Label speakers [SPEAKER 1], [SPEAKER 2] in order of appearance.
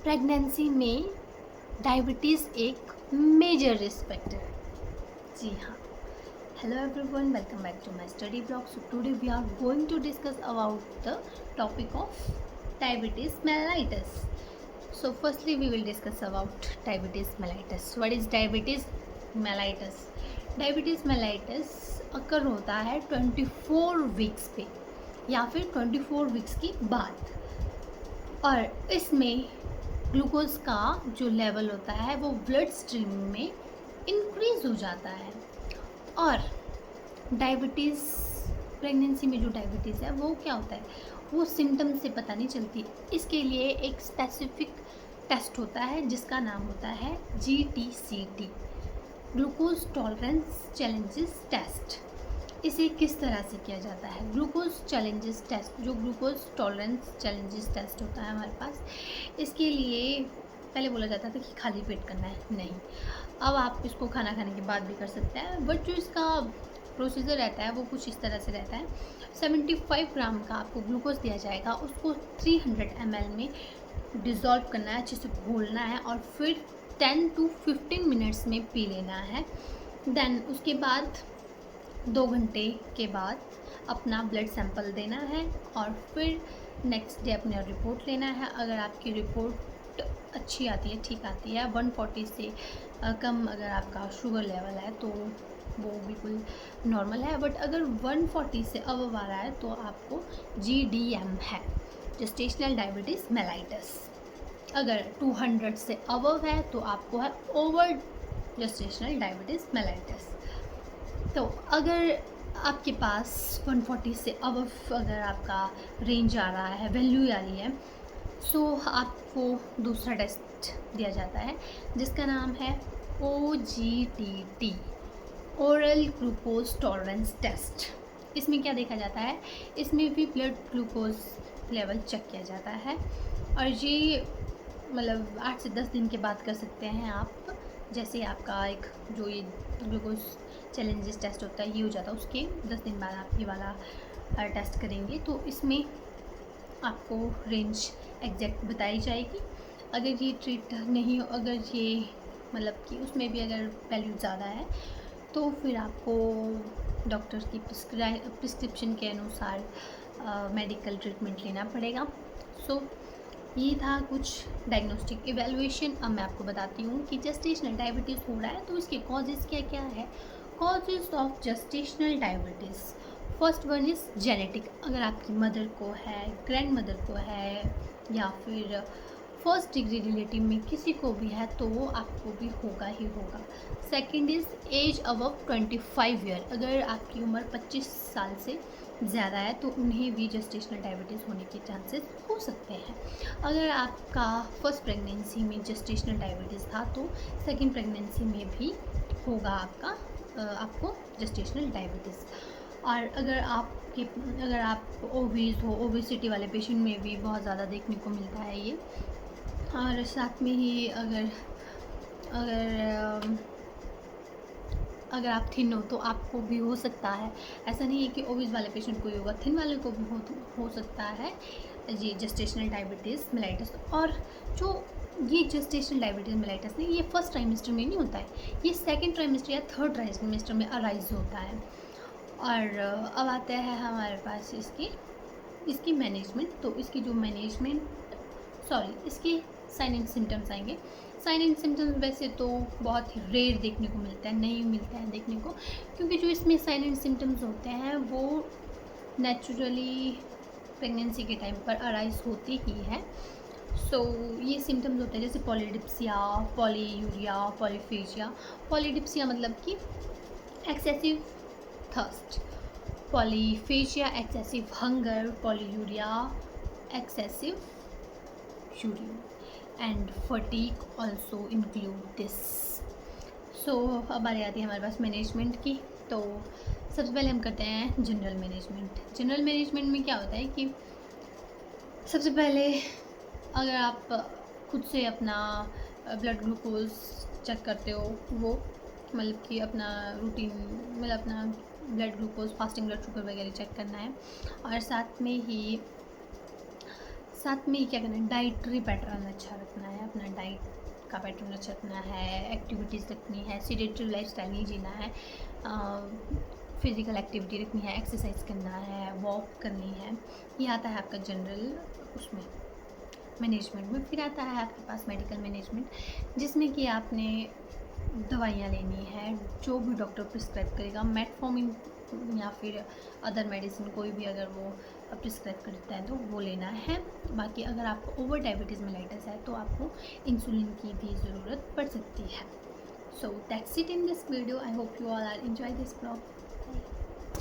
[SPEAKER 1] Pregnancy में diabetes एक major risk factor है। जी हाँ। Hello everyone, welcome back to my study blog. So today we are going to discuss about the topic of diabetes mellitus. So firstly we will discuss about diabetes mellitus. What is diabetes mellitus? Diabetes mellitus अकर होता है 24 weeks पे या फिर 24 weeks के बाद, और इसमें glucose का जो लेवल होता है वो ब्लड स्ट्रीम में इंक्रीज हो जाता है। और डायबिटीज़ प्रेगनेंसी में जो डायबिटीज़ है वो क्या होता है, वो सिम्टम से पता नहीं चलती। इसके लिए एक स्पेसिफिक टेस्ट होता है जिसका नाम होता है GTCT, glucose tolerance challenges test. इसे किस तरह से किया जाता है? ग्लूकोज चैलेंजेस टेस्ट, जो ग्लूकोज टॉलरेंस चैलेंजेस टेस्ट होता है हमारे पास, इसके लिए पहले बोला जाता था कि खाली पेट करना है, नहीं, अब आप इसको खाना खाने के बाद भी कर सकते हैं। बट जो इसका प्रोसीजर रहता है वो कुछ इस तरह से रहता है। 75 ग्राम का आपको ग्लूकोज दिया जाएगा, उसको 300 ml में डिज़ोल्व करना है, अच्छे से घोलना है और फिर 10 to 15 मिनट्स में पी लेना है। देन उसके बाद 2 घंटे के बाद अपना ब्लड सैंपल देना है और फिर नेक्स्ट डे अपना रिपोर्ट लेना है। अगर आपकी रिपोर्ट अच्छी आती है, ठीक आती है, 140 से कम अगर आपका शुगर लेवल है तो वो बिल्कुल नॉर्मल है। बट अगर 140 से अबव आ रहा है तो आपको GDM है, जेस्टेशनल डायबिटीज़ मेलाइटस। अगर 200 से अबव है तो आपको है ओवर जेस्टेशनल डायबिटीज़ मेलाइटस। तो अगर आपके पास 140 से अबव अगर आपका रेंज आ रहा है, वैल्यू आ रही है, सो आपको दूसरा टेस्ट दिया जाता है जिसका नाम है OGTT, oral glucose tolerance test. इसमें क्या देखा जाता है, इसमें भी ब्लड ग्लूकोज लेवल चेक किया जाता है और ये मतलब 8 से 10 दिन के बाद कर सकते हैं आप। जैसे आपका एक जो ये ग्लूकोज चैलेंजेस टेस्ट होता है ये हो जाता है, उसके 10 दिन बाद आप ये वाला टेस्ट करेंगे तो इसमें आपको रेंज एग्जैक्ट बताई जाएगी। अगर ये ट्रीट नहीं हो, अगर ये मतलब कि उसमें भी अगर वैल्यू ज़्यादा है तो फिर आपको डॉक्टर की प्रिस्क्रिप्शन के अनुसार मेडिकल ट्रीटमेंट लेना पड़ेगा। सो ये था कुछ डायग्नोस्टिक इवेलुएशन। अब मैं आपको बताती हूँ कि जेस्टेशनल डायबिटीज़ हो रहा है तो इसके कॉजेज़ क्या क्या है। Causes of gestational diabetes, first one is genetic. अगर आपकी मदर को है, ग्रैंड मदर को है या फिर फर्स्ट डिग्री रिलेटिव में किसी को भी है तो वो आपको भी होगा ही होगा। Second is age above 25 year. अगर आपकी उम्र 25 साल से ज़्यादा है तो उन्हें भी जेस्टेशनल डायबिटीज़ होने के चांसेस हो सकते हैं। अगर आपका फर्स्ट प्रेगनेंसी में जेस्टेशनल डायबिटीज़ था तो सेकंड प्रेगनेंसी में भी होगा आपको जेस्टेशनल डायबिटीज़। और अगर आप ओबीज हो, ओबेसिटी वाले पेशेंट में भी बहुत ज़्यादा देखने को मिलता है ये। और साथ में ही अगर अगर आप थिन हो तो आपको भी हो सकता है। ऐसा नहीं है कि ओबीज वाले पेशेंट को ही होगा, थिन वाले को भी हो सकता है ये जेस्टेशनल डायबिटीज़ मेलाइटस। और जो ये जेस्टेशनल डायबिटीज़ मेलाइटस नहीं, ये फर्स्ट ट्राइमेस्टर में नहीं होता है, ये सेकंड ट्राइमेस्टर या थर्ड ट्राइमेस्टर में अराइज होता है। और अब आता है हमारे पास इसकी मैनेजमेंट। तो इसकी जो इसके साइन एंड सिम्टम्स आएंगे। साइन एंड सिम्टम्स वैसे तो बहुत ही रेयर देखने को मिलता है, नहीं मिलता है देखने को, क्योंकि जो इसमें साइन एंड सिम्टम्स होते हैं वो नेचुरली प्रेगनेंसी के टाइम पर अराइज होती ही है। सो ये सिम्टम्स होते हैं जैसे पॉलीडिप्सिया, पॉलीयूरिया, पॉलीफेजिया। पॉलीडिप्सिया मतलब कि excessive thirst, polyphagia excessive hunger, polyuria excessive urine and fatigue also include this. So अब बारी आती है हमारे पास मैनेजमेंट की। तो सबसे पहले हम करते हैं जनरल मैनेजमेंट। जनरल मैनेजमेंट में क्या होता है कि सबसे पहले अगर आप खुद से अपना ब्लड ग्लूकोज चेक करते हो, वो मतलब कि अपना रूटीन मतलब अपना blood glucose, fasting blood sugar वगैरह चेक करना है। और साथ में ही साथ में क्या करना है, डाइटरी पैटर्न अच्छा रखना है, अपना डाइट का पैटर्न अच्छा रखना है, एक्टिविटीज़ रखनी है, सीडेटरी लाइफस्टाइल नहीं जीना है, फिज़िकल एक्टिविटी रखनी है, एक्सरसाइज करना है, वॉक करनी है। ये आता है आपका जनरल उसमें मैनेजमेंट में। फिर आता है आपके पास मेडिकल मैनेजमेंट, जिसमें कि आपने दवाइयाँ लेनी है, जो भी डॉक्टर प्रिस्क्राइब करेगा, मेटफॉर्मिन या फिर अदर मेडिसिन कोई भी अगर वो प्रिस्क्राइब करता है तो वो लेना है। बाकी अगर आपको ओवर डायबिटीज़ मेलाइटस है तो आपको इंसुलिन की भी ज़रूरत पड़ सकती है। So that's it in this video. I hope you all are enjoy this blog.